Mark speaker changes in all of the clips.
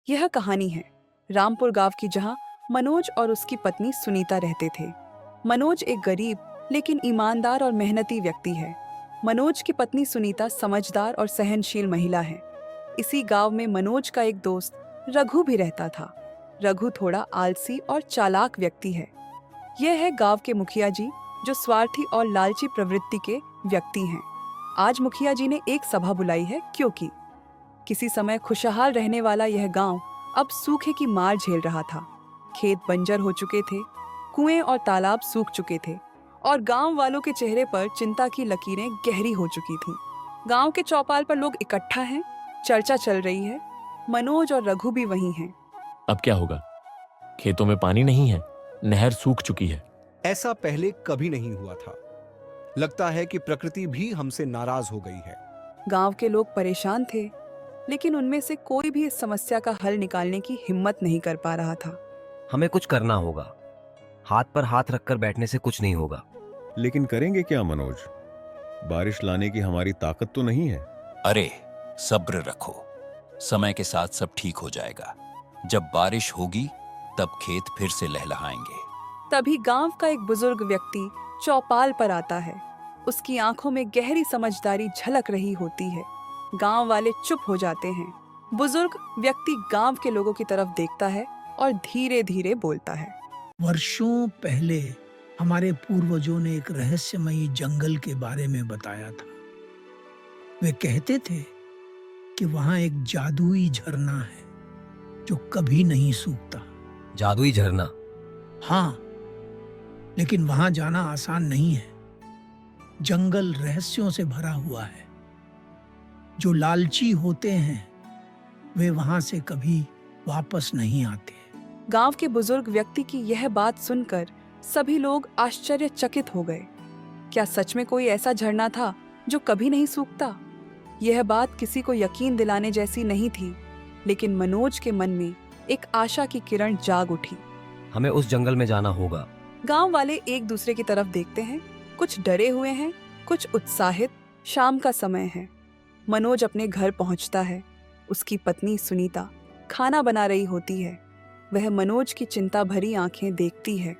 Speaker 1: यह कहानी है रामपुर गांव की, जहां मनोज और उसकी पत्नी सुनीता रहते थे। मनोज एक गरीब लेकिन ईमानदार और मेहनती व्यक्ति है। मनोज की पत्नी सुनीता समझदार और सहनशील महिला है। इसी गांव में मनोज का एक दोस्त रघु भी रहता था। रघु थोड़ा आलसी और चालाक व्यक्ति है। यह है गांव के मुखिया जी, जो स्वार्थी और लालची प्रवृत्ति के व्यक्ति हैं। आज मुखिया जी ने एक सभा बुलाई है, क्योंकि किसी समय खुशहाल रहने वाला यह गांव अब सूखे की मार झेल रहा था। खेत बंजर हो चुके थे, कुएं और तालाब सूख चुके थे और गांव वालों के चेहरे पर चिंता की लकीरें गहरी हो चुकी थीं। गांव के चौपाल पर लोग इकट्ठा हैं, चर्चा चल रही है। मनोज और रघु भी वहीं हैं।
Speaker 2: अब क्या होगा? खेतों में पानी नहीं है, नहर सूख चुकी है।
Speaker 3: ऐसा पहले कभी नहीं हुआ था। लगता है कि प्रकृति भी हमसे नाराज हो गई है।
Speaker 1: गांव के लोग परेशान थे, लेकिन उनमें से कोई भी इस समस्या का हल निकालने की हिम्मत नहीं कर पा रहा था।
Speaker 4: हमें कुछ करना होगा। हाथ पर हाथ रखकर बैठने से कुछ नहीं होगा।
Speaker 5: लेकिन करेंगे क्या मनोज? बारिश लाने की हमारी ताकत तो नहीं है।
Speaker 6: अरे सब्र रखो, समय के साथ सब ठीक हो जाएगा। जब बारिश होगी तब खेत फिर से लहलहाएंगे।
Speaker 1: तभी गांव का एक बुजुर्ग व्यक्ति चौपाल पर आता है। उसकी आंखों में गहरी समझदारी झलक रही होती है। गांव वाले चुप हो जाते हैं। बुजुर्ग व्यक्ति गांव के लोगों की तरफ देखता है और धीरे धीरे बोलता है।
Speaker 7: वर्षों पहले हमारे पूर्वजों ने एक रहस्यमयी जंगल के बारे में बताया था। वे कहते थे कि वहां एक जादुई झरना है जो कभी नहीं सूखता।
Speaker 4: जादुई झरना?
Speaker 7: हाँ, लेकिन वहां जाना आसान नहीं है। जंगल रहस्यों से भरा हुआ है। जो लालची होते हैं वे वहां से कभी वापस नहीं आते।
Speaker 1: गांव के बुजुर्ग व्यक्ति की यह बात सुनकर सभी लोग आश्चर्यचकित हो गए। क्या सच में कोई ऐसा झरना था जो कभी नहीं सूखता? यह बात किसी को यकीन दिलाने जैसी नहीं थी, लेकिन मनोज के मन में एक आशा की किरण जाग उठी।
Speaker 4: हमें उस जंगल में जाना होगा।
Speaker 1: गांव वाले एक दूसरे की तरफ देखते हैं, कुछ डरे हुए हैं, कुछ उत्साहित। शाम का समय है। मनोज अपने घर पहुंचता है। उसकी पत्नी सुनीता खाना बना रही होती है। वह मनोज की चिंता भरी आंखें देखती है।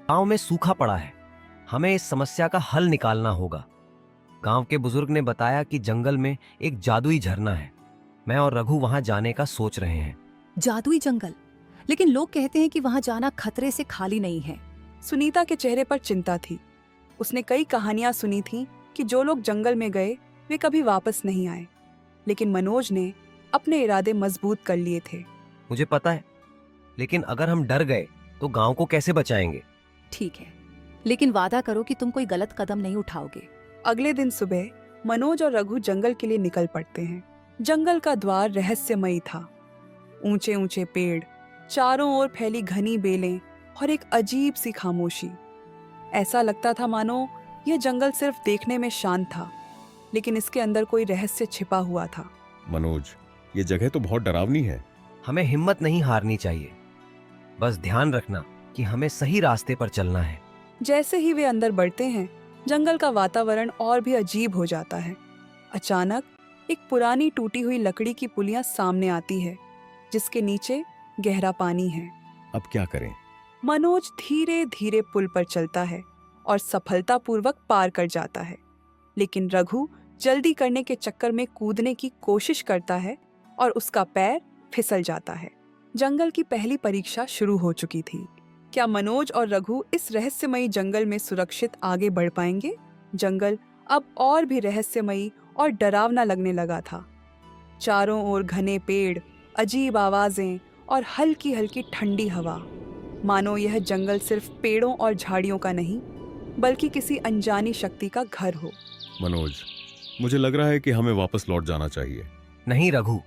Speaker 4: गांव में सूखा पड़ा है। हमें इस समस्या का हल निकालना होगा। गांव के बुजुर्ग ने बताया कि जंगल में एक जादुई झरना है। मैं और रघु वहां जाने का सोच रहे हैं।
Speaker 8: जादुई जंगल? लेकिन लोग कहते हैं कि वहां जाना खतरे से खाली नहीं है।
Speaker 1: सुनीता के चेहरे पर चिंता थी। उसने कई कहानियां सुनी थीं कि जो लोग जंगल में गए वे कभी वापस नहीं आए, लेकिन मनोज ने अपने इरादे मजबूत कर लिए थे।
Speaker 4: मुझे पता है, लेकिन अगर हम डर गए तो गांव को कैसे बचाएंगे?
Speaker 8: ठीक है, लेकिन वादा करो कि तुम कोई गलत कदम नहीं उठाओगे।
Speaker 1: अगले दिन सुबह मनोज और रघु जंगल के लिए निकल पड़ते हैं। जंगल का द्वार रहस्यमयी था। ऊंचे ऊंचे पेड़, चारों ओर फैली घनी बेलें और एक अजीब सी खामोशी। ऐसा लगता था मानो यह जंगल सिर्फ देखने में शांत था, लेकिन इसके अंदर कोई रहस्य छिपा हुआ था।
Speaker 5: मनोज, ये जगह तो बहुत डरावनी है।
Speaker 4: हमें हिम्मत नहीं हारनी चाहिए। बस ध्यान रखना कि हमें सही रास्ते पर चलना है।
Speaker 1: जैसे ही वे अंदर बढ़ते हैं, जंगल का वातावरण और भी अजीब हो जाता है। अचानक एक पुरानी टूटी हुई लकड़ी की पुलिया सामने आती है, जिसके नीचे गहरा पानी है।
Speaker 5: अब क्या करें?
Speaker 1: मनोज धीरे धीरे पुल पर चलता है और सफलतापूर्वक पार कर जाता है, लेकिन रघु जल्दी करने के चक्कर में कूदने की कोशिश करता है और उसका पैर फिसल जाता है। जंगल की पहली परीक्षा शुरू हो चुकी थी। क्या मनोज और रघु इस रहस्यमयी जंगल में सुरक्षित आगे बढ़ पाएंगे? जंगल अब और भी रहस्यमयी और डरावना लगने लगा था। चारों ओर घने पेड़, अजीब आवाजें और हल्की हल्की ठंडी हवा। मानो यह जंगल सिर्फ पेड़ों और झाड़ियों का नहीं, बल्कि किसी अनजानी शक्ति का घर हो।
Speaker 5: मनोज, मुझे लग रहा है कि हमें वापस लौट जाना चाहिए।
Speaker 4: नहीं रघु,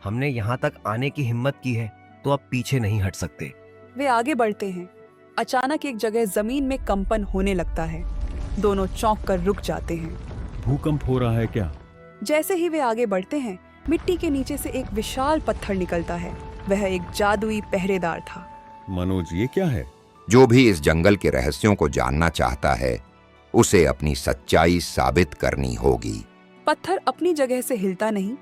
Speaker 4: हमने यहाँ तक आने की हिम्मत की है तो अब पीछे नहीं हट सकते।
Speaker 1: वे आगे बढ़ते हैं। अचानक एक जगह जमीन में कंपन होने लगता है। दोनों चौंक कर रुक जाते हैं।
Speaker 5: भूकंप हो रहा है क्या?
Speaker 1: जैसे ही वे आगे बढ़ते हैं, मिट्टी के नीचे से एक विशाल पत्थर निकलता है। वह एक जादुई पहरेदार था।
Speaker 5: मनोज, ये क्या है?
Speaker 9: जो भी इस जंगल के रहस्यों को जानना चाहता है, उसे अपनी सच्चाई साबित करनी होगी।
Speaker 1: पत्थर अपनी जगह से हिलता नहीं,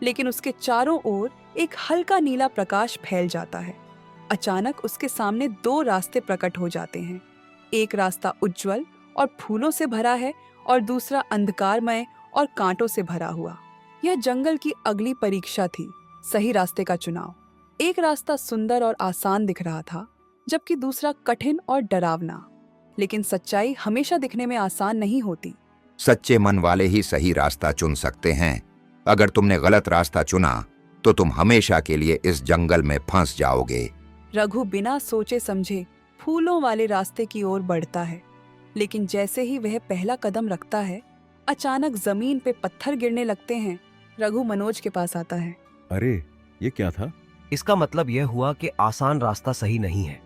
Speaker 1: लेकिन उसके चारों ओर एक हल्का नीला प्रकाश फैल जाता है। अचानक उसके सामने दो रास्ते प्रकट हो जाते हैं। एक रास्ता उज्जवल और फूलों से भरा है और दूसरा अंधकारमय और कांटों से भरा हुआ। यह जंगल की अगली परीक्षा थी, सही रास्ते का चुनाव। एक रास्ता सुंदर और आसान दिख रहा था, जबकि दूसरा कठिन और डरावना। लेकिन सच्चाई हमेशा दिखने में आसान नहीं होती।
Speaker 9: सच्चे मन वाले ही सही रास्ता चुन सकते हैं। अगर तुमने गलत रास्ता चुना तो तुम हमेशा के लिए इस जंगल में फंस जाओगे।
Speaker 1: रघु बिना सोचे समझे फूलों वाले रास्ते की ओर बढ़ता है, लेकिन जैसे ही वह पहला कदम रखता है, अचानक जमीन पे पत्थर गिरने लगते हैं। रघु मनोज के पास आता है।
Speaker 5: अरे ये क्या था?
Speaker 4: इसका मतलब यह हुआ कि आसान रास्ता सही नहीं है,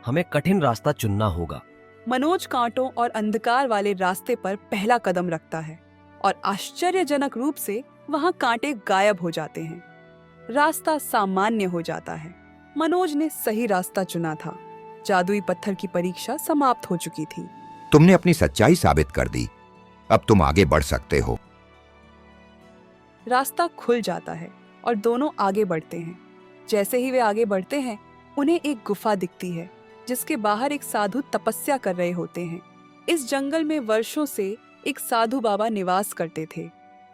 Speaker 4: हमें कठिन रास्ता चुनना होगा।
Speaker 1: मनोज कांटों और अंधकार वाले रास्ते पर पहला कदम रखता है और आश्चर्यजनक रूप से वहां कांटे गायब हो जाते हैं। रास्ता सामान्य हो जाता है। मनोज ने सही रास्ता चुना था। जादुई पत्थर की परीक्षा समाप्त हो चुकी थी।
Speaker 9: तुमने अपनी सच्चाई साबित कर दी। अब तुम आगे बढ़ सकते हो।
Speaker 1: रास्ता खुल जाता है और दोनों आगे बढ़ते हैं। जैसे ही वे आगे बढ़ते हैं, उन्हें एक गुफा दिखती है, जिसके बाहर एक साधु तपस्या कर रहे होते हैं। इस जंगल में वर्षों से एक साधु बाबा निवास करते थे।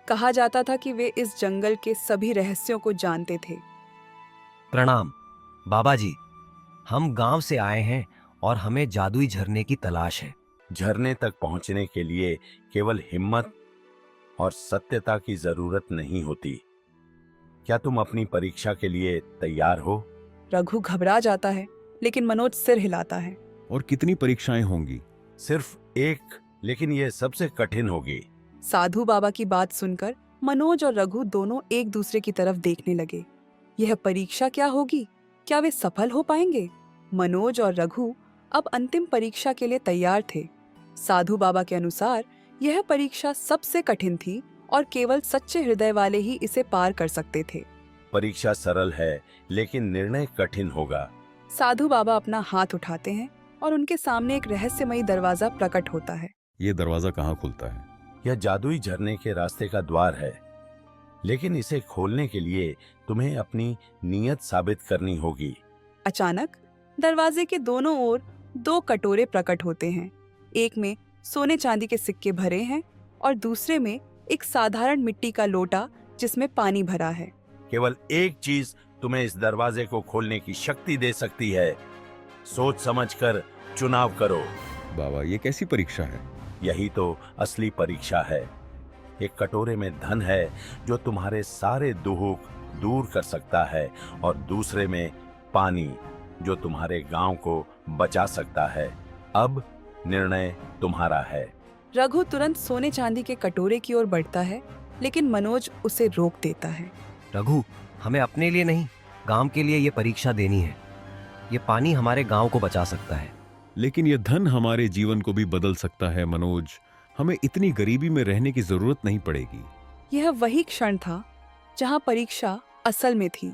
Speaker 1: कहा जाता था कि वे इस जंगल के सभी रहस्यों को जानते थे।
Speaker 4: प्रणाम बाबा जी, हम गांव से आए हैं और हमें जादुई झरने की तलाश है।
Speaker 10: झरने तक पहुंचने के लिए केवल हिम्मत और सत्यता की जरूरत नहीं होती। क्या तुम अपनी परीक्षा के लिए तैयार हो?
Speaker 1: रघु घबरा जाता है, लेकिन मनोज सिर हिलाता है।
Speaker 5: और कितनी परीक्षाएं होंगी?
Speaker 10: सिर्फ एक, लेकिन यह सबसे कठिन होगी।
Speaker 1: साधु बाबा की बात सुनकर मनोज और रघु दोनों एक दूसरे की तरफ देखने लगे। यह परीक्षा क्या होगी? क्या वे सफल हो पाएंगे? मनोज और रघु अब अंतिम परीक्षा के लिए तैयार थे। साधु बाबा के अनुसार यह परीक्षा सबसे कठिन थी और केवल सच्चे हृदय वाले ही इसे पार कर सकते थे।
Speaker 10: परीक्षा सरल है, लेकिन निर्णय कठिन होगा।
Speaker 1: साधु बाबा अपना हाथ उठाते हैं और उनके सामने एक रहस्यमयी दरवाजा प्रकट होता है।
Speaker 5: ये दरवाजा कहाँ खुलता है?
Speaker 10: यह जादुई झरने के रास्ते का द्वार है, लेकिन इसे खोलने के लिए तुम्हें अपनी नीयत साबित करनी होगी।
Speaker 1: अचानक दरवाजे के दोनों ओर दो कटोरे प्रकट होते हैं। एक में सोने चांदी के सिक्के भरे हैं और दूसरे में एक साधारण मिट्टी का लोटा जिसमें पानी भरा है।
Speaker 10: केवल एक चीज तुम्हें इस दरवाजे को खोलने की शक्ति दे सकती है। सोच समझकर चुनाव करो।
Speaker 5: बाबा ये कैसी परीक्षा है?
Speaker 10: यही तो असली परीक्षा है। एक कटोरे में धन है जो तुम्हारे सारे दुख दूर कर सकता है, और दूसरे में पानी जो तुम्हारे गांव को बचा सकता है। अब निर्णय तुम्हारा है।
Speaker 1: रघु तुरंत सोने चांदी के कटोरे की ओर बढ़ता है, लेकिन मनोज उसे रोक देता है।
Speaker 4: रघु, हमें अपने लिए नहीं, गांव के लिए ये परीक्षा देनी है। ये पानी हमारे गांव को बचा सकता है।
Speaker 5: लेकिन ये धन हमारे जीवन को भी बदल सकता है मनोज। हमें इतनी गरीबी में रहने की जरूरत नहीं पड़ेगी।
Speaker 1: यह वही क्षण था जहां परीक्षा असल में थी।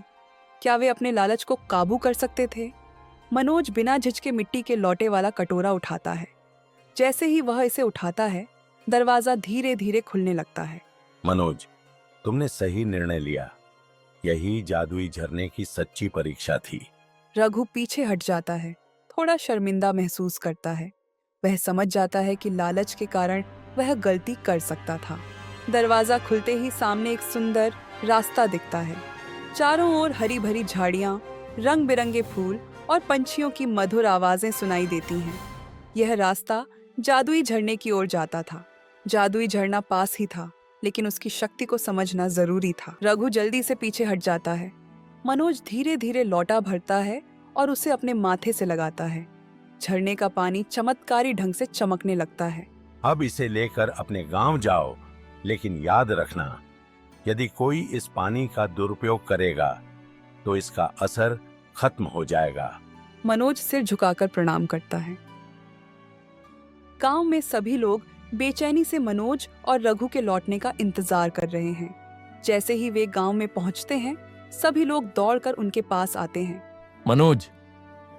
Speaker 1: क्या वे अपने लालच को काबू कर सकते थे? मनोज बिना झिझके मिट्टी के लोटे वाला कटोरा उठाता है। जैसे ही वह इसे उठाता है, दरवाजा धीरे धीरे खुलने लगता है।
Speaker 10: मनोज, तुमने सही निर्णय लिया। यही जादुई झरने की सच्ची परीक्षा थी।
Speaker 1: रघु पीछे हट जाता है, थोड़ा शर्मिंदा महसूस करता है। वह समझ जाता है कि लालच के कारण वह गलती कर सकता था। दरवाजा खुलते ही सामने एक सुंदर रास्ता दिखता है। चारों ओर हरी भरी झाड़ियां, रंग बिरंगे फूल और पंछियों की मधुर आवाजें सुनाई देती हैं। यह रास्ता जादुई झरने की ओर जाता था। जादुई झरना पास ही था, लेकिन उसकी शक्ति को समझना जरूरी था। रघु जल्दी से पीछे हट जाता है। मनोज धीरे धीरे लौटा भरता है और उसे अपने माथे से लगाता है। झरने का पानी चमत्कारी ढंग से चमकने लगता है।
Speaker 10: अब इसे लेकर अपने गांव जाओ, लेकिन याद रखना, यदि कोई इस पानी का दुरुपयोग करेगा तो इसका असर खत्म हो जाएगा।
Speaker 1: मनोज सिर झुकाकर प्रणाम करता है। गांव में सभी लोग बेचैनी से मनोज और रघु के लौटने का इंतजार कर रहे हैं। जैसे ही वे गांव में पहुंचते हैं, सभी लोग दौड़कर उनके पास आते हैं।
Speaker 2: मनोज,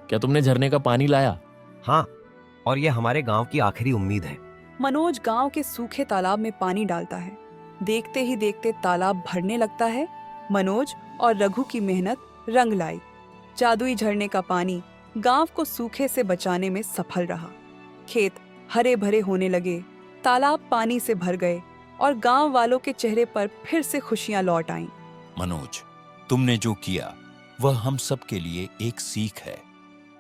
Speaker 2: क्या तुमने झरने का पानी लाया?
Speaker 4: हाँ, और ये हमारे गांव की आखिरी उम्मीद है।
Speaker 1: मनोज गांव के सूखे तालाब में पानी डालता है। देखते ही देखते तालाब भरने लगता है। मनोज और रघु की मेहनत रंग लाई। जादुई झरने का पानी गांव को सूखे से बचाने में सफल रहा। खेत हरे भरे होने लगे, तालाब पानी से भर गए और गांव वालों के चेहरे पर फिर से खुशियां लौट आईं।
Speaker 6: मनोज, तुमने जो किया वह हम सब के लिए एक सीख है।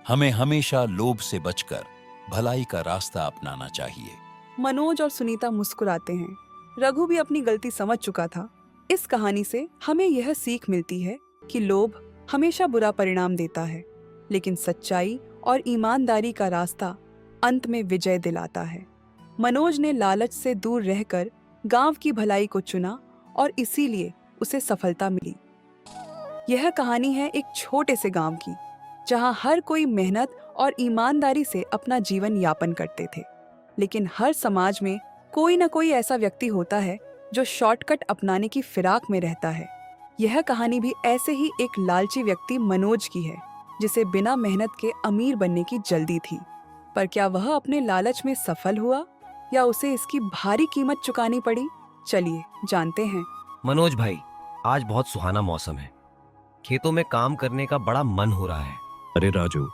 Speaker 6: हमें हमेशा लोभ से बचकर भलाई का रास्ता अपनाना चाहिए।
Speaker 1: मनोज और सुनीता मुस्कुराते हैं। रघु भी अपनी गलती समझ चुका था। इस कहानी से हमें यह सीख मिलती है कि लोभ हमेशा बुरा परिणाम देता है, लेकिन सच्चाई और ईमानदारी का रास्ता अंत में विजय दिलाता है। मनोज ने लालच से दूर रहकर गांव की भलाई को चुना और इसीलिए उसे सफलता मिली। यह कहानी है एक छोटे से गांव की, जहां हर कोई मेहनत और ईमानदारी से अपना जीवन यापन करते थे। लेकिन हर समाज में कोई न कोई ऐसा व्यक्ति होता है जो शॉर्टकट अपनाने की फिराक में रहता है। यह कहानी भी ऐसे ही एक लालची व्यक्ति मनोज की है, जिसे बिना मेहनत के अमीर बनने की जल्दी थी। पर क्या वह अपने लालच में सफल हुआ या उसे इसकी भारी कीमत चुकानी पड़ी? चलिए जानते हैं।
Speaker 4: मनोज भाई, आज बहुत सुहाना मौसम है। खेतों में काम करने का बड़ा मन हो रहा है।
Speaker 11: अरे राजू,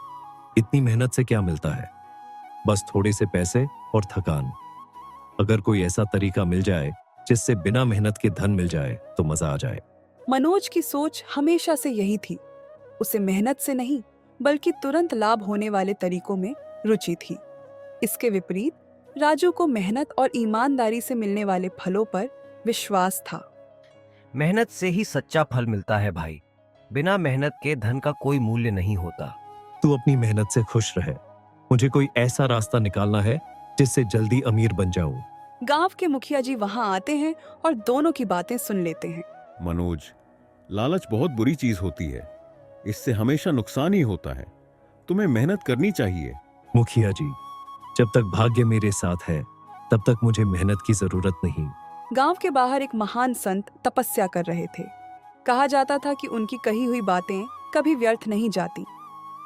Speaker 11: इतनी मेहनत से क्या मिलता है? बस थोड़े से पैसे और थकान। अगर कोई ऐसा तरीका मिल जाए जिससे बिना मेहनत के धन मिल जाए तो मजा आ जाए।
Speaker 1: मनोज की सोच हमेशा से यही थी। उसे मेहनत से नहीं बल्कि तुरंत लाभ होने वाले तरीकों में रुचि थी। इसके विपरीत राजू को मेहनत और ईमानदारी से मिलने वाले फलों पर विश्वास था।
Speaker 4: मेहनत से ही सच्चा फल मिलता है भाई। बिना मेहनत के धन का कोई मूल्य नहीं होता।
Speaker 11: तू अपनी मेहनत से खुश रहे। मुझे कोई ऐसा रास्ता निकालना है जिससे जल्दी अमीर बन जाऊं।
Speaker 1: गांव के मुखिया जी वहां आते हैं और दोनों की बातें सुन लेते हैं।
Speaker 5: मनोज, लालच बहुत बुरी चीज होती है। इससे हमेशा नुकसान ही होता है। तुम्हें मेहनत करनी चाहिए।
Speaker 11: मुखिया जी, जब तक भाग्य मेरे साथ है तब तक मुझे मेहनत की जरूरत नहीं।
Speaker 1: गांव के बाहर एक महान संत तपस्या कर रहे थे। कहा जाता था कि उनकी कही हुई बातें कभी व्यर्थ नहीं जाती।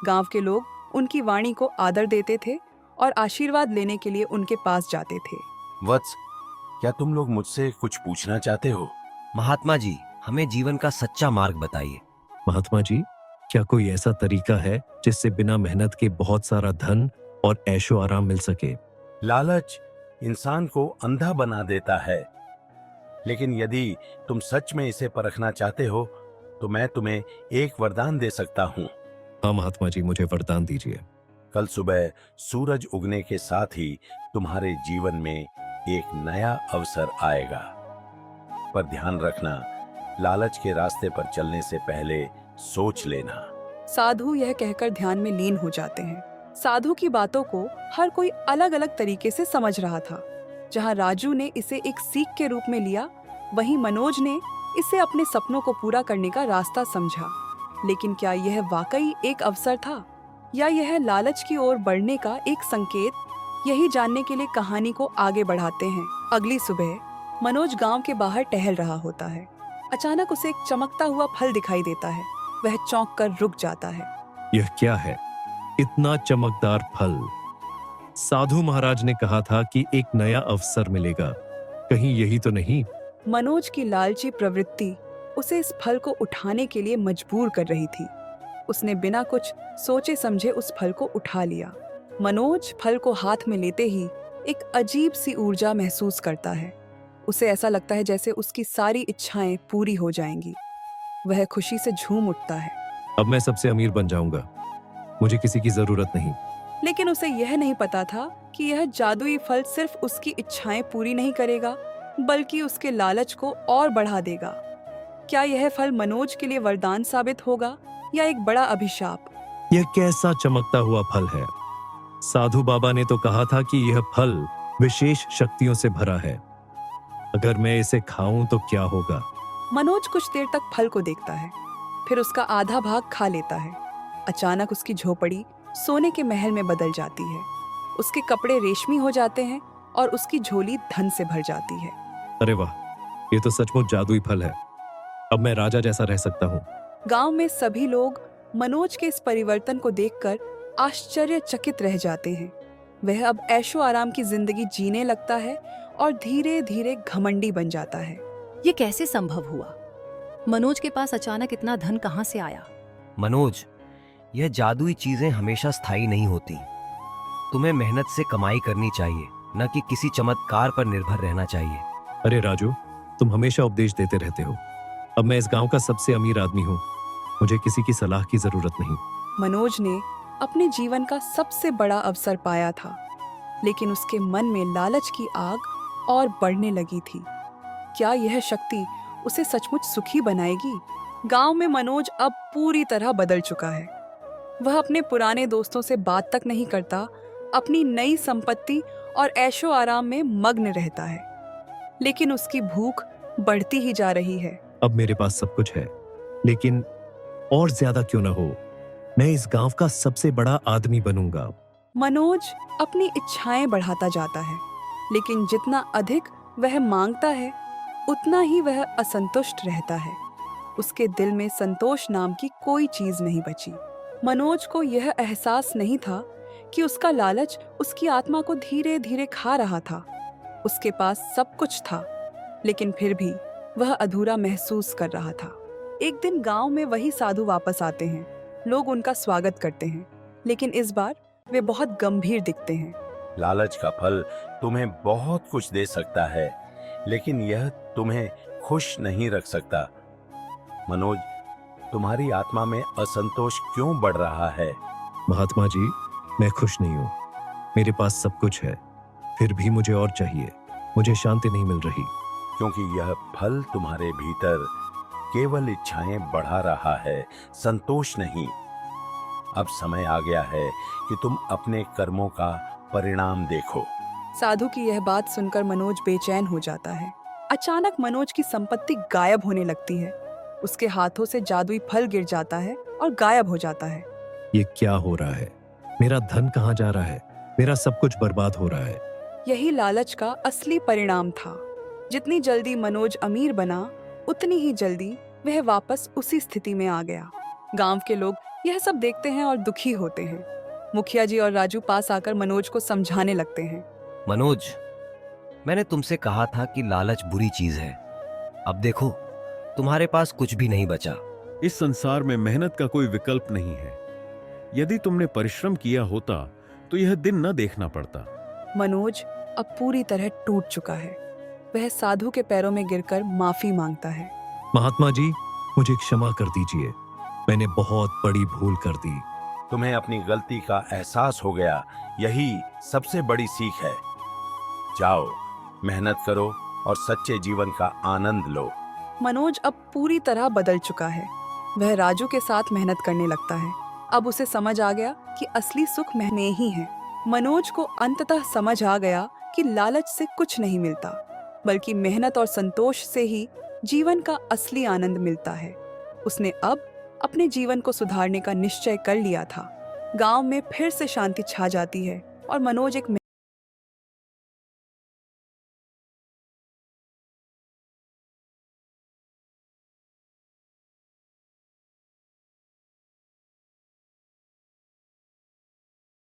Speaker 1: गांव के लोग उनकी वाणी को आदर देते थे और आशीर्वाद लेने के लिए उनके पास जाते थे।
Speaker 10: वत्स, क्या तुम लोग मुझसे कुछ पूछना चाहते हो?
Speaker 4: महात्मा जी, हमें जीवन का सच्चा मार्ग बताइए।
Speaker 11: महात्मा जी, क्या कोई ऐसा तरीका है जिससे बिना मेहनत के बहुत सारा धन और ऐशो आराम मिल सके?
Speaker 10: लालच इंसान को अंधा बना देता है, लेकिन यदि तुम सच में इसे परखना चाहते हो तो मैं तुम्हें एक वरदान दे सकता हूँ।
Speaker 11: हाँ महात्मा जी, मुझे वरदान दीजिए।
Speaker 10: कल सुबह सूरज उगने के साथ ही तुम्हारे जीवन में एक नया अवसर आएगा। पर ध्यान रखना, लालच के रास्ते पर चलने से पहले सोच लेना।
Speaker 1: साधु यह कहकर ध्यान में लीन हो जाते हैं। साधु की बातों को हर कोई अलग अलग तरीके से समझ रहा था। जहां राजू ने इसे एक सीख के रूप में लिया, वहीं मनोज ने इसे अपने सपनों को पूरा करने का रास्ता समझा। लेकिन क्या यह वाकई एक अवसर था या यह लालच की ओर बढ़ने का एक संकेत? यही जानने के लिए कहानी को आगे बढ़ाते हैं। अगली सुबह मनोज गांव के बाहर टहल रहा होता है। अचानक उसे एक चमकता हुआ फल दिखाई देता है। वह चौंक कर रुक जाता है।
Speaker 11: यह क्या है? इतना चमकदार फल। साधु महाराज ने कहा था कि एक नया अवसर मिलेगा। कहीं यही तो नहीं?
Speaker 1: मनोज की लालची प्रवृत्ति उसे इस फल को उठाने के लिए मजबूर कर रही थी। उसने बिना कुछ सोचे समझे उस फल को उठा लिया। मनोज फल को हाथ में लेते ही एक अजीब सी ऊर्जा महसूस करता है। उसे ऐसा लगता है जैसे उसकी सारी इच्छाएं पूरी हो जाएंगी। वह खुशी से झूम उठता है।
Speaker 11: अब मैं सबसे अमीर बन जाऊंगा। मुझे किसी की जरूरत नहीं।
Speaker 1: लेकिन उसे यह नहीं पता था कि यह जादुई फल सिर्फ उसकी इच्छाएं पूरी नहीं करेगा, बल्कि उसके लालच को और बढ़ा देगा। क्या यह फल मनोज के लिए वरदान साबित होगा या एक बड़ा अभिशाप?
Speaker 11: यह कैसा चमकता हुआ फल है? साधु बाबा ने तो कहा था कि यह फल विशेष शक्तियों से भरा है। अगर मैं इसे खाऊं तो क्या होगा?
Speaker 1: मनोज कुछ देर तक फल को देखता है, फिर उसका आधा भाग खा लेता है। अचानक उसकी झोपड़ी सोने के महल में बदल जाती है। उसके कपड़े रेशमी हो जाते हैं और उसकी झोली धन से भर जाती है।
Speaker 11: अरे वाह, ये तो सचमुच जादुई फल है। अब मैं राजा जैसा रह सकता हूँ।
Speaker 1: गांव में सभी लोग मनोज के इस परिवर्तन को देखकर आश्चर्यचकित रह जाते हैं। वह अब ऐशो आराम की जिंदगी जीने लगता है और धीरे धीरे घमंडी बन जाता है।
Speaker 8: ये कैसे संभव हुआ? मनोज के पास अचानक इतना धन कहाँ से आया?
Speaker 4: मनोज, यह जादुई चीजें हमेशा स्थायी नहीं होती। तुम्हें मेहनत से कमाई करनी चाहिए, न कि किसी चमत्कार पर निर्भर रहना चाहिए।
Speaker 11: अरे राजू, तुम हमेशा उपदेश देते रहते हो। अब मैं इस गांव का सबसे अमीर आदमी हूँ, मुझे किसी की सलाह की जरूरत नहीं।
Speaker 1: मनोज ने अपने जीवन का सबसे बड़ा अवसर पाया था, लेकिन उसके मन में लालच की आग और बढ़ने लगी थी। क्या यह शक्ति उसे सचमुच सुखी बनाएगी? गांव में मनोज अब पूरी तरह बदल चुका है। वह अपने पुराने दोस्तों से बात तक नहीं करता, अपनी नई संपत्ति और ऐशो आराम में मग्न रहता है। लेकिन उसकी भूख बढ़ती ही जा रही है।
Speaker 11: अब मेरे पास सब कुछ है, लेकिन और ज्यादा क्यों ना हो, मैं इस गांव का सबसे बड़ा आदमी बनूंगा।
Speaker 1: मनोज अपनी इच्छाएं बढ़ाता जाता है, लेकिन जितना अधिक वह मांगता है उतना ही वह असंतुष्ट रहता है। उसके दिल में संतोष नाम की कोई चीज नहीं बची। मनोज को यह एहसास नहीं था कि उसका लालच उसकी आत्मा को धीरे धीरे खा रहा था। उसके पास सब कुछ था, लेकिन फिर भी वह अधूरा महसूस कर रहा था। एक दिन गांव में वही साधु वापस आते हैं। लोग उनका स्वागत करते हैं, लेकिन इस बार वे बहुत गंभीर दिखते हैं।
Speaker 10: लालच का फल तुम्हें बहुत कुछ दे सकता है, लेकिन यह तुम्हें खुश नहीं रख सकता। मनोज, तुम्हारी आत्मा में असंतोष क्यों बढ़ रहा है?
Speaker 11: महात्मा जी, मैं खुश नहीं हूँ। मेरे पास सब कुछ है, फिर भी मुझे और चाहिए। मुझे शांति नहीं मिल रही।
Speaker 10: क्योंकि यह फल तुम्हारे भीतर केवल इच्छाएं बढ़ा रहा है, संतोष नहीं। अब समय आ गया है कि तुम अपने कर्मों का परिणाम देखो।
Speaker 1: साधु की यह बात सुनकर मनोज बेचैन हो जाता है। अचानक मनोज की संपत्ति गायब होने लगती है। उसके हाथों से जादुई फल गिर जाता है और गायब हो जाता है।
Speaker 11: ये क्या हो रहा है? मेरा धन कहाँ जा रहा है? मेरा सब कुछ बर्बाद हो रहा है।
Speaker 1: यही लालच का असली परिणाम था। जितनी जल्दी मनोज अमीर बना, उतनी ही जल्दी वह वापस उसी स्थिति में आ गया। गांव के लोग यह सब देखते हैं और दुखी होते हैं। मुखिया जी और राजू पास आकर मनोज को समझाने लगते हैं।
Speaker 4: मनोज, मैंने तुमसे कहा था कि लालच बुरी चीज है। अब देखो, तुम्हारे पास कुछ भी नहीं बचा।
Speaker 5: इस संसार में मेहनत का कोई विकल्प नहीं है। यदि तुमने परिश्रम किया होता तो यह दिन न देखना पड़ता।
Speaker 1: मनोज अब पूरी तरह टूट चुका है। वह साधु के पैरों में गिरकर माफी मांगता है।
Speaker 11: महात्मा जी, मुझे क्षमा कर दीजिए। मैंने बहुत बड़ी भूल कर दी।
Speaker 10: तुम्हें अपनी गलती का एहसास हो गया, यही सबसे बड़ी सीख है। जाओ, मेहनत करो और सच्चे जीवन का आनंद लो।
Speaker 1: मनोज अब पूरी तरह बदल चुका है। वह राजू के साथ मेहनत करने लगता है। अब उसे समझ आ गया कि असली सुख मेहनत में ही है। मनोज को अंततः समझ आ गया कि लालच से कुछ नहीं मिलता, बल्कि मेहनत और संतोष से ही जीवन का असली आनंद मिलता है। उसने अब अपने जीवन को सुधारने का निश्चय कर लिया था। गांव में फिर से शांति छा जाती है और मनोज एक